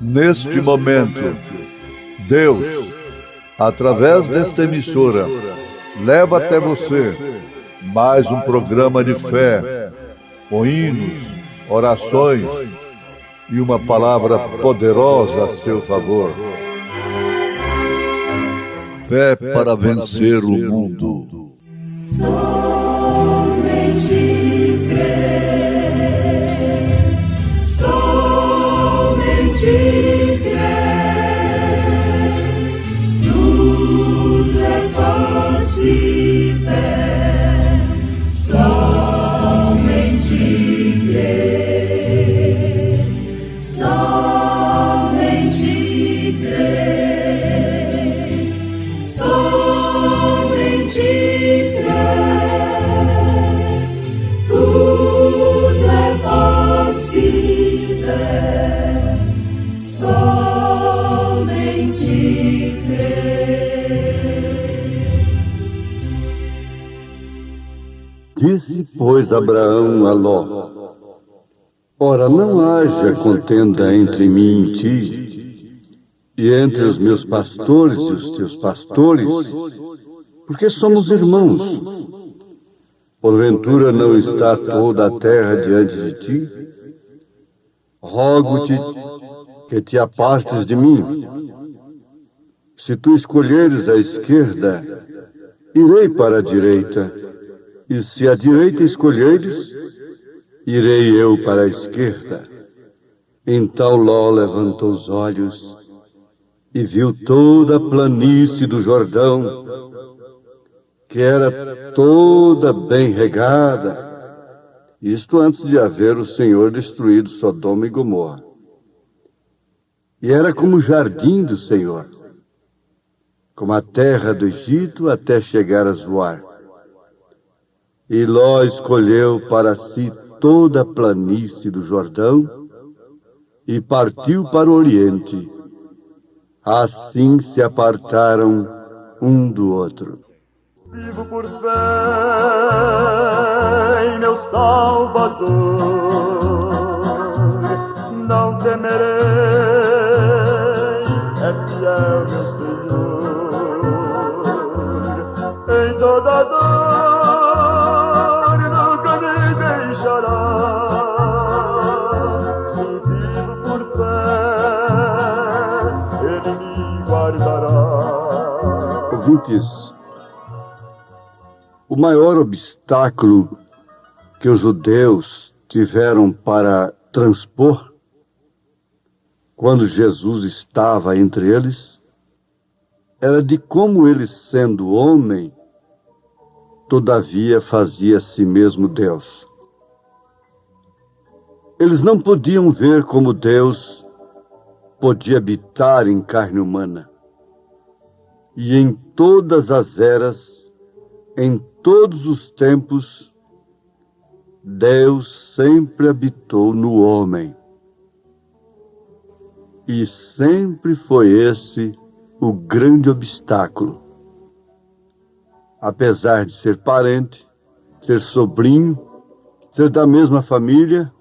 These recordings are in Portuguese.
Neste momento, Deus, através desta emissora, leva até você mais um programa de fé, com hinos, orações e uma palavra poderosa a seu favor. Fé para vencer o mundo. Somente crer, somente crer, tudo é possível, somente crer, somente crer, somente crer, tudo é possível, somente crer. Disse, pois, Abraão a Ló: ora, não haja contenda entre mim e ti, e entre os meus pastores e os teus pastores, porque somos irmãos. Porventura não está toda a terra diante de ti? Rogo-te que te apartes de mim. Se tu escolheres a esquerda, irei para a direita, e se a direita escolheres, irei eu para a esquerda. Então Ló levantou os olhos e viu toda a planície do Jordão, que era toda bem regada, isto antes de haver o Senhor destruído Sodoma e Gomorra. E era como o jardim do Senhor, como a terra do Egito até chegar a Zoar. E Ló escolheu para si toda a planície do Jordão e partiu para o Oriente. Assim se apartaram um do outro. Vivo por fé em meu Salvador, não temerei, é fiel meu Senhor, em toda dor nunca me deixará. Se vivo por fé, Ele me guardará. Ouvintes, o maior obstáculo que os judeus tiveram para transpor quando Jesus estava entre eles era de como ele, sendo homem, todavia fazia a si mesmo Deus. Eles não podiam ver como Deus podia habitar em carne humana. E em todas as eras, em todos os tempos, Deus sempre habitou no homem. E sempre foi esse o grande obstáculo. Apesar de ser parente, ser sobrinho, ser da mesma família,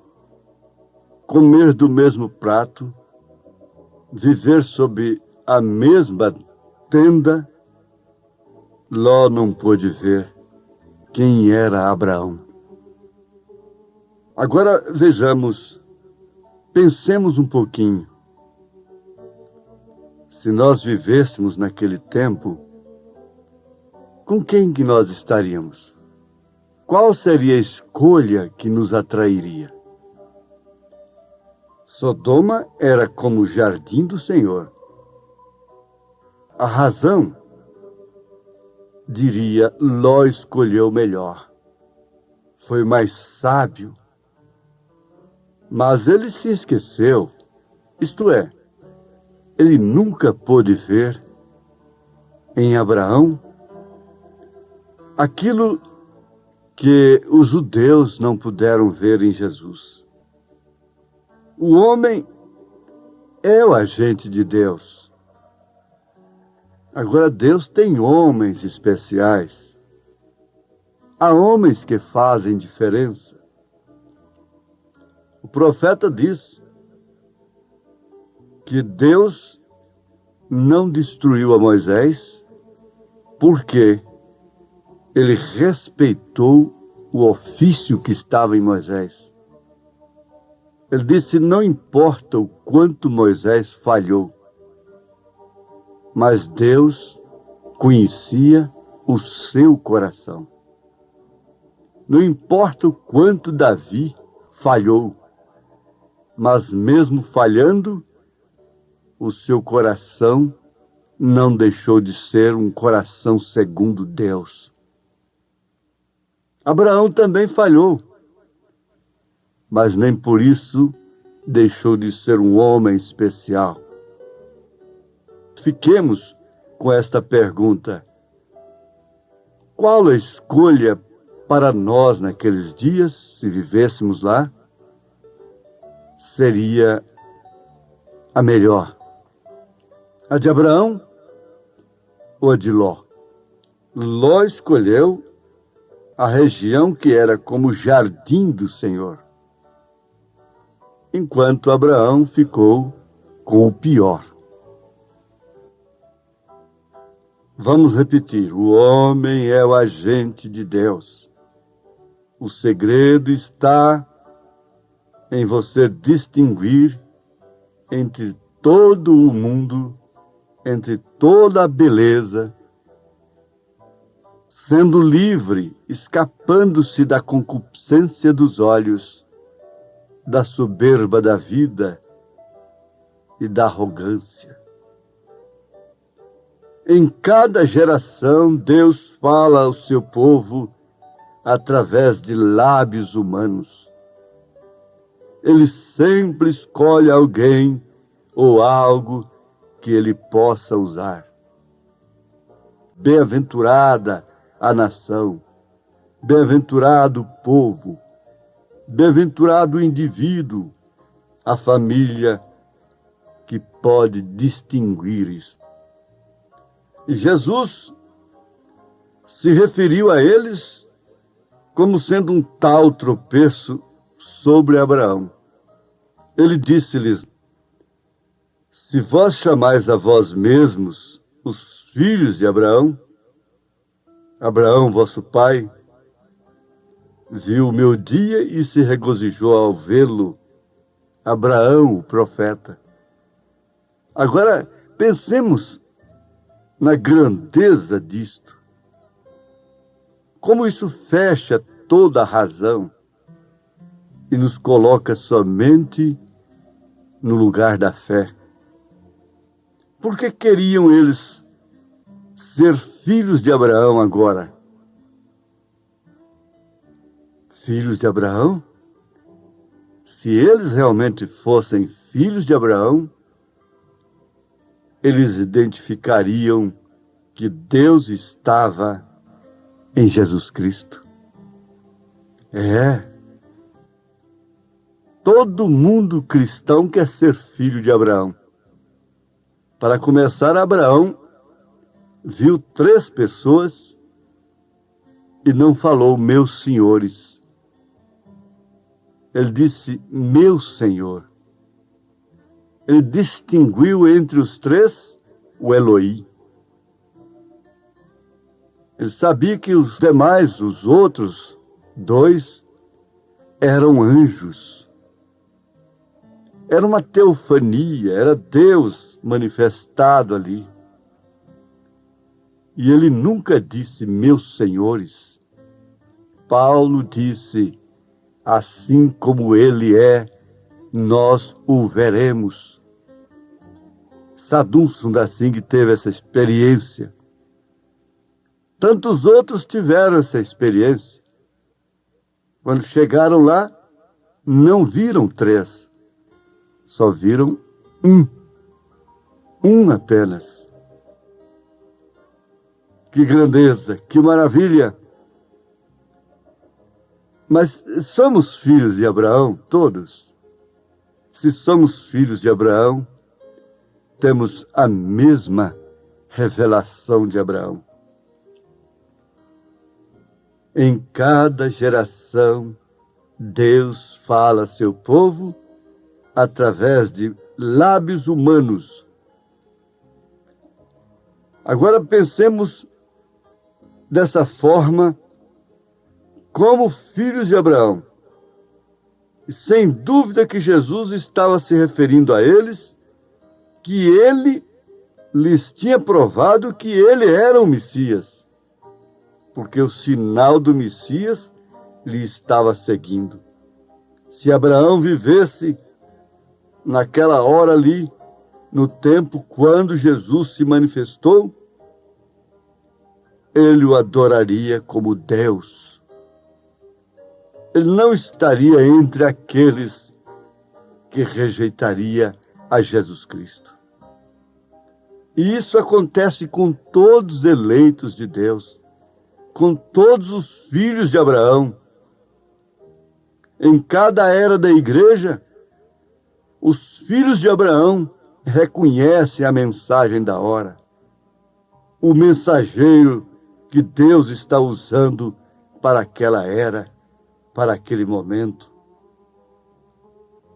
comer do mesmo prato, viver sob a mesma tenda, Ló não pôde ver quem era Abraão. Agora vejamos, pensemos um pouquinho. Se nós vivêssemos naquele tempo, com quem que nós estaríamos? Qual seria a escolha que nos atrairia? Sodoma era como o jardim do Senhor. A razão, diria, Ló escolheu melhor. Foi mais sábio. Mas ele se esqueceu, isto é, ele nunca pôde ver em Abraão aquilo que os judeus não puderam ver em Jesus. O homem é o agente de Deus. Agora, Deus tem homens especiais. Há homens que fazem diferença. O profeta diz que Deus não destruiu a Moisés porque ele respeitou o ofício que estava em Moisés. Ele disse: não importa o quanto Moisés falhou, mas Deus conhecia o seu coração. Não importa o quanto Davi falhou, mas mesmo falhando, o seu coração não deixou de ser um coração segundo Deus. Abraão também falhou, mas nem por isso deixou de ser um homem especial. Fiquemos com esta pergunta: qual a escolha para nós naqueles dias, se vivêssemos lá, seria a melhor? A de Abraão ou a de Ló? Ló escolheu a região que era como o jardim do Senhor, enquanto Abraão ficou com o pior. Vamos repetir: o homem é o agente de Deus. O segredo está em você distinguir entre todo o mundo, entre toda a beleza, sendo livre, escapando-se da concupiscência dos olhos, da soberba da vida e da arrogância. Em cada geração, Deus fala ao seu povo através de lábios humanos. Ele sempre escolhe alguém ou algo que ele possa usar. Bem-aventurada a nação, bem-aventurado o povo, bem-aventurado o indivíduo, a família que pode distinguir isso. E Jesus se referiu a eles como sendo um tal tropeço sobre Abraão. Ele disse-lhes: se vós chamais a vós mesmos os filhos de Abraão, Abraão, vosso pai, viu o meu dia e se regozijou ao vê-lo, Abraão, o profeta. Agora, pensemos na grandeza disto. Como isso fecha toda a razão e nos coloca somente no lugar da fé. Por que queriam eles ser filhos de Abraão agora? Filhos de Abraão? Se eles realmente fossem filhos de Abraão, eles identificariam que Deus estava em Jesus Cristo. Todo mundo cristão quer ser filho de Abraão. Para começar, Abraão viu 3 pessoas e não falou meus senhores. Ele disse meu Senhor. Ele distinguiu entre os 3 o Eloí. Ele sabia que os demais, os outros 2, eram anjos. Era uma teofania, era Deus manifestado ali. E ele nunca disse meus senhores. Paulo disse: assim como ele é, nós o veremos. Sadum Sundar-Singh teve essa experiência. Tantos outros tiveram essa experiência. Quando chegaram lá, não viram 3, só viram um apenas. Que grandeza, que maravilha! Mas somos filhos de Abraão, todos. Se somos filhos de Abraão, temos a mesma revelação de Abraão. Em cada geração, Deus fala a seu povo através de lábios humanos. Agora pensemos dessa forma como filhos de Abraão. E sem dúvida que Jesus estava se referindo a eles, que ele lhes tinha provado que ele era o Messias, porque o sinal do Messias lhe estava seguindo. Se Abraão vivesse naquela hora ali, no tempo quando Jesus se manifestou, ele o adoraria como Deus. Ele não estaria entre aqueles que rejeitaria a Jesus Cristo. E isso acontece com todos os eleitos de Deus, com todos os filhos de Abraão. Em cada era da igreja, os filhos de Abraão reconhecem a mensagem da hora, o mensageiro que Deus está usando para aquela era, para aquele momento.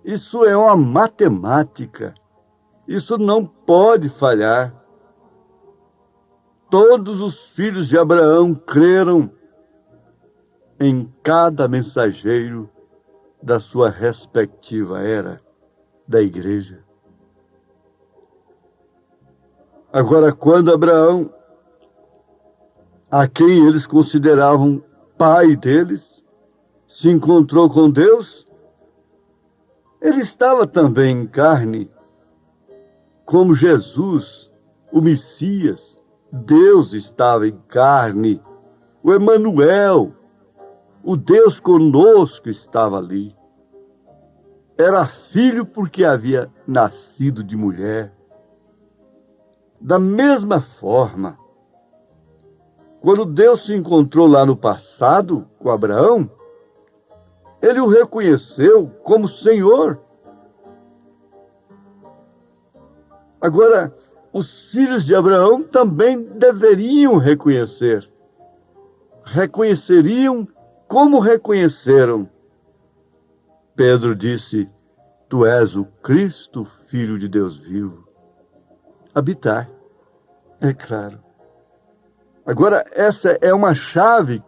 Isso é uma matemática. Isso não pode falhar. Todos os filhos de Abraão creram em cada mensageiro da sua respectiva era da igreja. Agora, quando Abraão, a quem eles consideravam pai deles, se encontrou com Deus, ele estava também em carne, como Jesus, o Messias. Deus estava em carne. O Emanuel, o Deus conosco, estava ali. Era filho porque havia nascido de mulher. Da mesma forma, quando Deus se encontrou lá no passado com Abraão, ele o reconheceu como Senhor. Agora, os filhos de Abraão também deveriam reconhecer. Reconheceriam como reconheceram. Pedro disse: Tu és o Cristo, Filho de Deus vivo. Habitar, é claro. Agora, essa é uma chave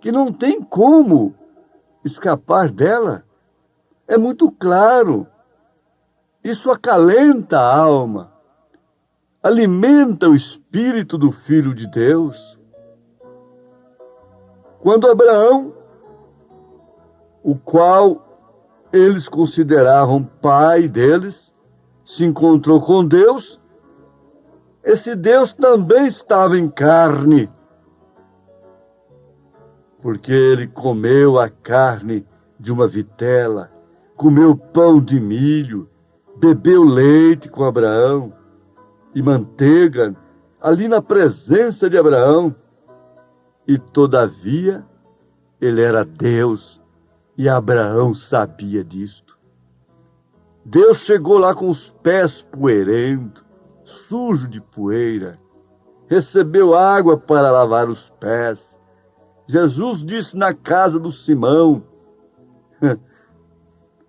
que não tem como escapar dela. É muito claro. Isso acalenta a alma, alimenta o espírito do Filho de Deus. Quando Abraão, o qual eles consideravam pai deles, se encontrou com Deus, esse Deus também estava em carne, porque ele comeu a carne de uma vitela, comeu pão de milho, bebeu leite com Abraão e manteiga ali na presença de Abraão. E todavia ele era Deus e Abraão sabia disto. Deus chegou lá com os pés poeirentos, sujo de poeira, recebeu água para lavar os pés. Jesus disse na casa do Simão: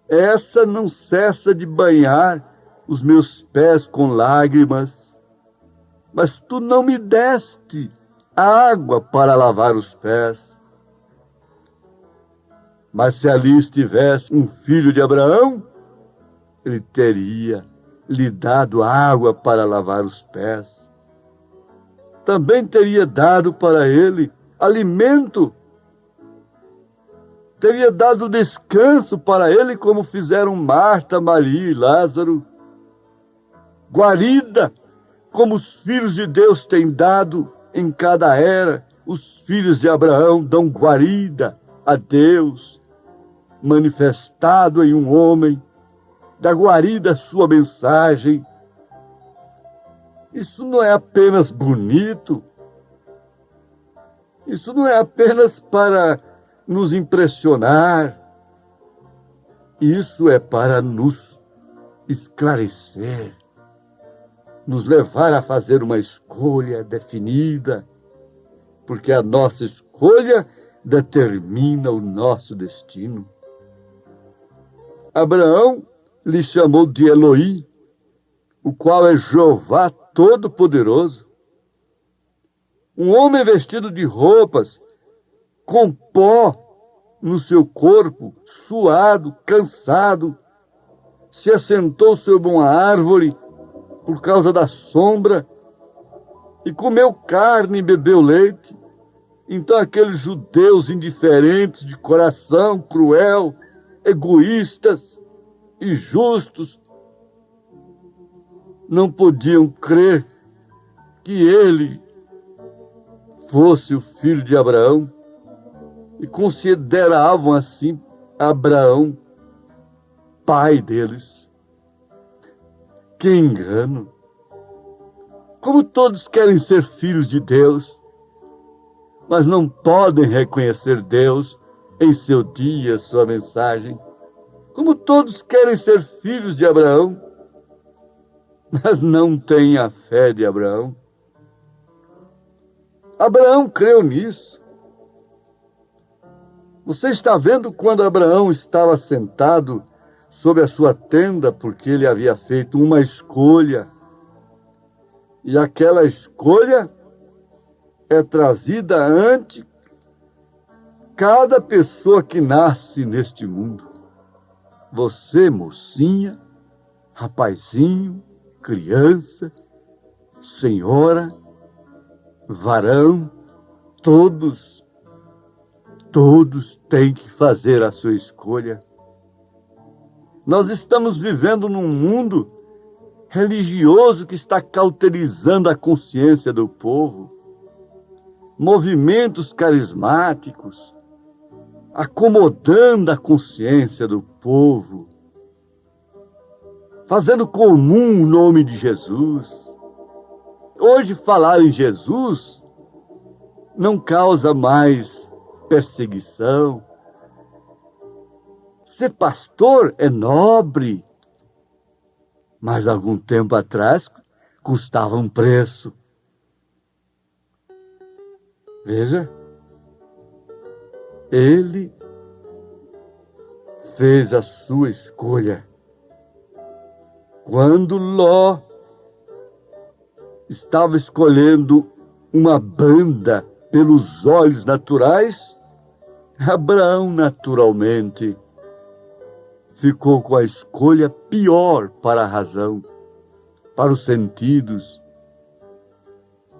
essa não cessa de banhar os meus pés com lágrimas, mas tu não me deste água para lavar os pés. Mas se ali estivesse um filho de Abraão, ele teria lhe dado água para lavar os pés. Também teria dado para ele alimento, teria dado descanso para ele, como fizeram Marta, Maria e Lázaro. Guarida, como os filhos de Deus têm dado em cada era. Os filhos de Abraão dão guarida a Deus, manifestado em um homem, da guarida a sua mensagem. Isso não é apenas bonito, isso não é apenas para nos impressionar, isso é para nos esclarecer, nos levar a fazer uma escolha definida, porque a nossa escolha determina o nosso destino. Abraão lhe chamou de Elohim, o qual é Jeová Todo-Poderoso. Um homem vestido de roupas, com pó no seu corpo, suado, cansado, se assentou sobre uma árvore por causa da sombra e comeu carne e bebeu leite. Então aqueles judeus indiferentes, de coração cruel, egoístas, injustos, não podiam crer que ele fosse o filho de Abraão e consideravam assim Abraão pai deles. Que engano! Como todos querem ser filhos de Deus, mas não podem reconhecer Deus em seu dia, sua mensagem. Como todos querem ser filhos de Abraão, mas não têm a fé de Abraão. Abraão creu nisso. Você está vendo quando Abraão estava sentado sob a sua tenda, porque ele havia feito uma escolha. E aquela escolha é trazida ante cada pessoa que nasce neste mundo. Você, mocinha, rapazinho, criança, senhora, varão, todos têm que fazer a sua escolha. Nós estamos vivendo num mundo religioso que está cauterizando a consciência do povo. Movimentos carismáticos, acomodando a consciência do povo, fazendo comum o nome de Jesus. Hoje falar em Jesus não causa mais perseguição. Ser pastor é nobre, mas algum tempo atrás custava um preço. Veja, ele fez a sua escolha. Quando Ló estava escolhendo uma banda pelos olhos naturais, Abraão, naturalmente, ficou com a escolha pior para a razão, para os sentidos.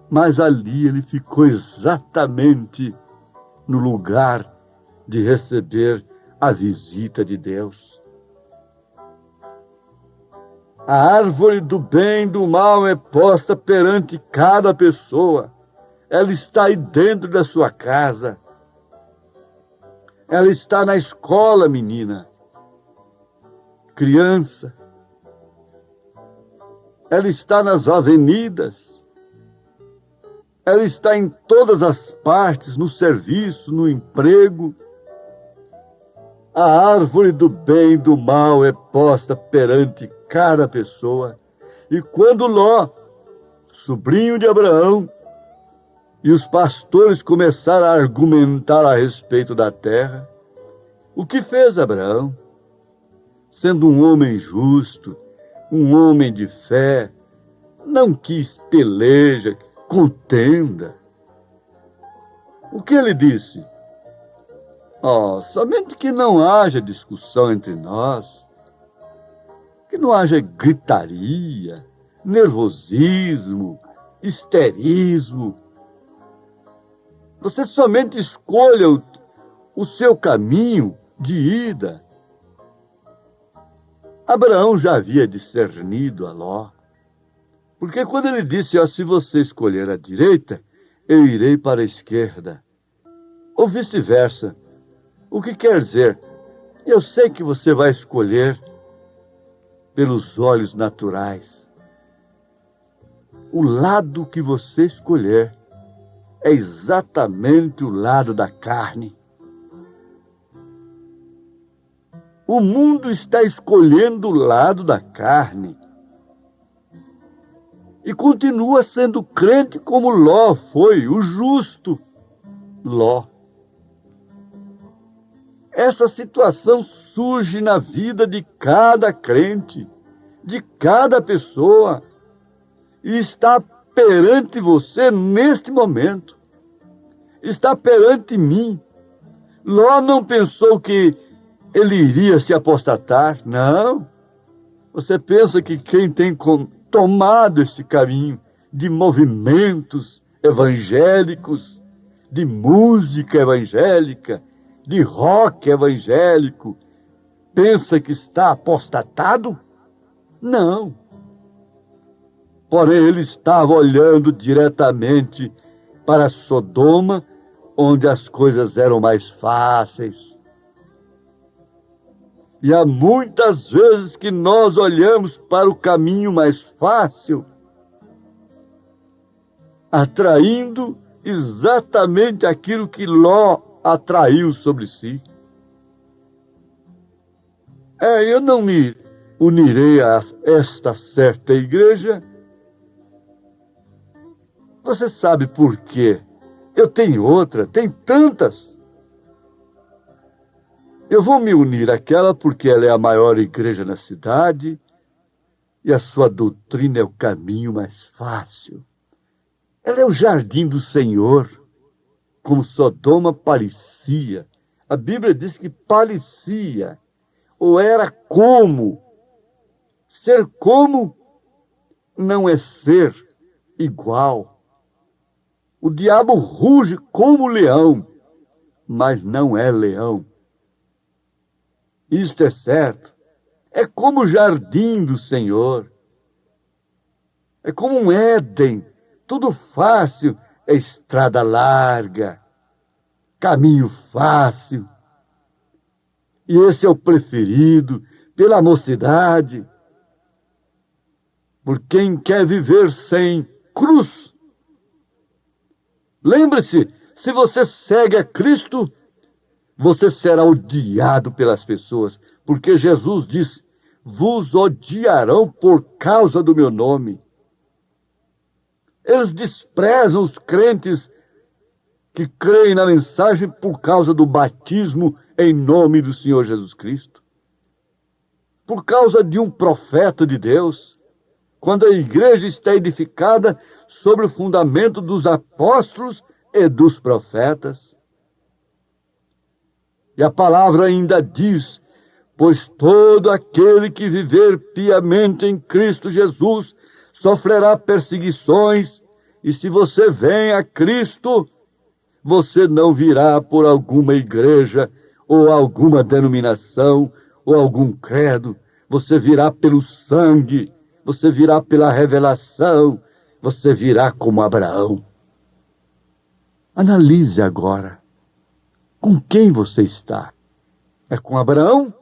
Mas ali ele ficou exatamente no lugar de receber a visita de Deus. A árvore do bem e do mal é posta perante cada pessoa. Ela está aí dentro da sua casa. Ela está na escola, menina, criança. Ela está nas avenidas. Ela está em todas as partes, no serviço, no emprego. A árvore do bem e do mal é posta perante cada pessoa. E quando Ló, sobrinho de Abraão, e os pastores começaram a argumentar a respeito da terra, o que fez Abraão? Sendo um homem justo, um homem de fé, não quis peleja, contenda. O que ele disse? Somente que não haja discussão entre nós, que não haja gritaria, nervosismo, histerismo. Você somente escolha o seu caminho de ida. Abraão já havia discernido a Ló, porque quando ele disse, se você escolher a direita, eu irei para a esquerda, ou vice-versa. O que quer dizer? Eu sei que você vai escolher pelos olhos naturais. O lado que você escolher é exatamente o lado da carne. O mundo está escolhendo o lado da carne. E continua sendo crente como Ló foi, o justo Ló. É essa situação surge na vida de cada crente, de cada pessoa, e está perante você neste momento. Está perante mim. Ló não pensou que ele iria se apostatar. Não. Você pensa que quem tem tomado este caminho de movimentos evangélicos, de música evangélica, de rock evangélico, pensa que está apostatado? Não. Porém, ele estava olhando diretamente para Sodoma, onde as coisas eram mais fáceis. E há muitas vezes que nós olhamos para o caminho mais fácil, atraindo exatamente aquilo que Ló atraiu sobre si. Eu não me unirei a esta certa igreja. Você sabe por quê? Eu tenho outra, tem tantas. Eu vou me unir àquela porque ela é a maior igreja na cidade e a sua doutrina é o caminho mais fácil. Ela é o jardim do Senhor, como Sodoma parecia. A Bíblia diz que parecia, ou era como. Ser como não é ser igual. O diabo ruge como leão, mas não é leão. Isto é certo. É como o jardim do Senhor. É como um Éden. Tudo fácil, é estrada larga, caminho fácil. E esse é o preferido pela mocidade, por quem quer viver sem cruz. Lembre-se, se você segue a Cristo, você será odiado pelas pessoas, porque Jesus disse: vos odiarão por causa do meu nome. Eles desprezam os crentes que creem na mensagem por causa do batismo em nome do Senhor Jesus Cristo. Por causa de um profeta de Deus. Quando a igreja está edificada sobre o fundamento dos apóstolos e dos profetas. E a palavra ainda diz: pois todo aquele que viver piamente em Cristo Jesus sofrerá perseguições, e se você vem a Cristo, você não virá por alguma igreja, ou alguma denominação, ou algum credo, você virá pelo sangue, você virá pela revelação, você virá como Abraão. Analise agora, com quem você está? É com Abraão?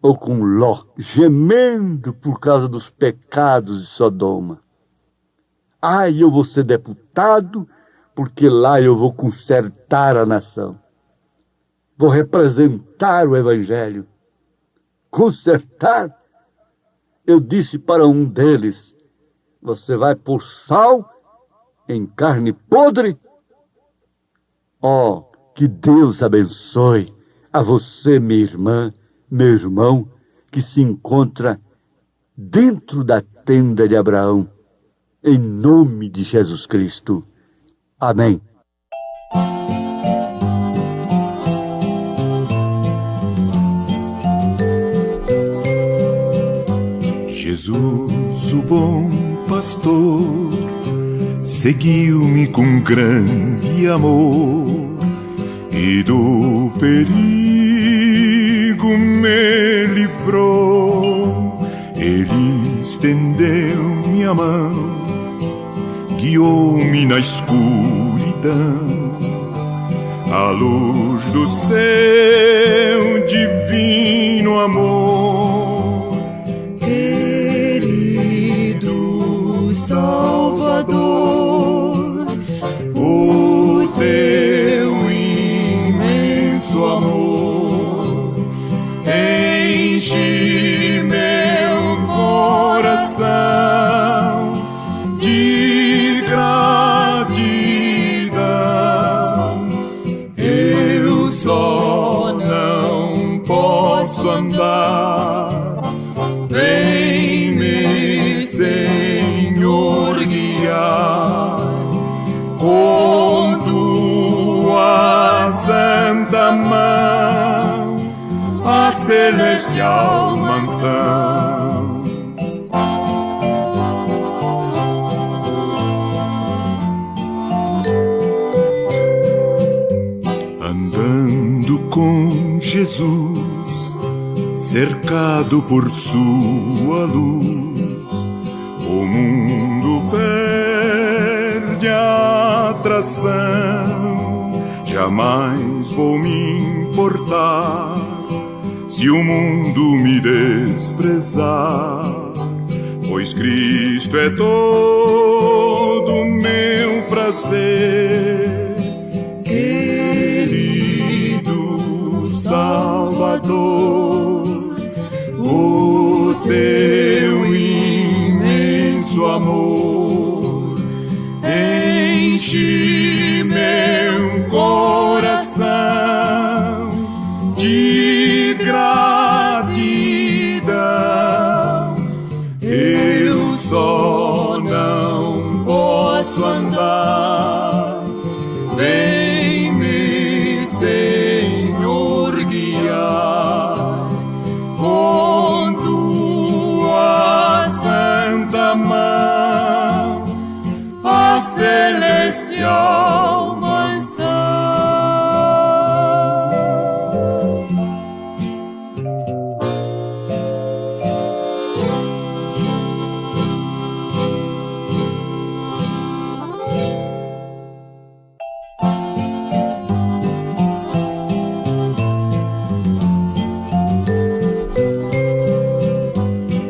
Ou com Ló, gemendo por causa dos pecados de Sodoma? Eu vou ser deputado, porque lá eu vou consertar a nação. Vou representar o Evangelho. Consertar? Eu disse para um deles: você vai pôr sal em carne podre? Que Deus abençoe a você, minha irmã, meu irmão, que se encontra dentro da tenda de Abraão, em nome de Jesus Cristo. Amém. Jesus, o bom pastor, seguiu-me com grande amor e do perigo me livrou. Ele estendeu-me a mão, guiou-me na escuridão, à luz do seu divino amor. Querido Salvador, O teu imenso amor enche meu coração de gratidão. Eu só não celestial mansão. Andando com Jesus, cercado por sua luz, o mundo perde a atração. Jamais vou me importar se o mundo me desprezar, pois Cristo é todo meu prazer. Querido Salvador, o teu imenso amor enche meu coração de gratidão. Eu só não posso andar, vem-me, Senhor, guiar com tua santa mão a celestial mansão.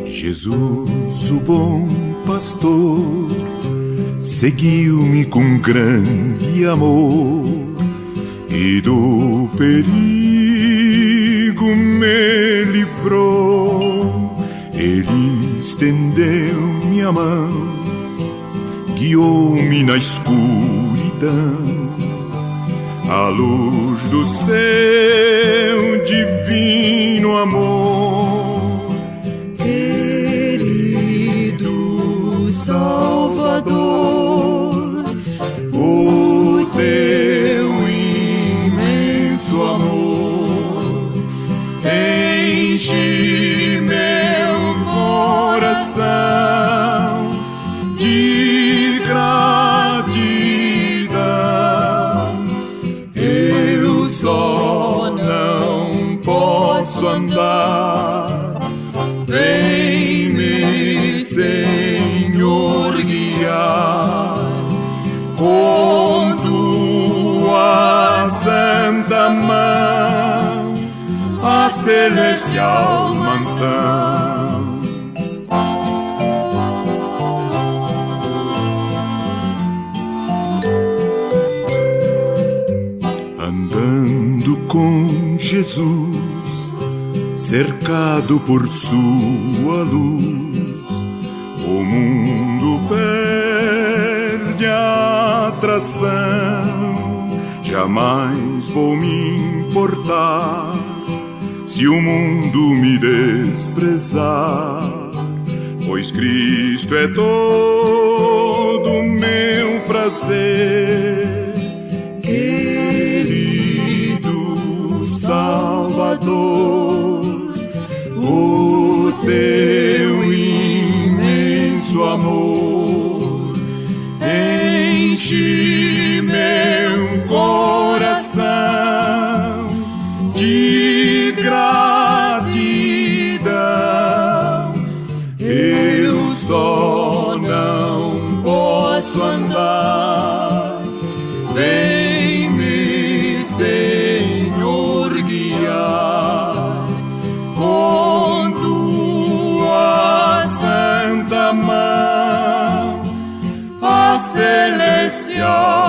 Jesus, o bom pastor, seguiu-me com grande amor e do perigo me livrou. Ele estendeu-me a mão, guiou-me na escuridão, à luz do seu divino amor. Querido Salvador, o teu imenso amor enche meu coração de gratidão. Eu só não posso andar, vem-me, Senhor, guiar com tua santa mão a celestial mansão. Andando com Jesus, cercado por sua luz, o mundo perde a atração. Jamais vou me importar se o mundo me desprezar, pois Cristo é todo meu prazer. Querido Salvador, o teu imenso amor enche meu coração de gratidão. Eu só não posso andar, vem-me, Senhor, guiar com tua santa mão a celestial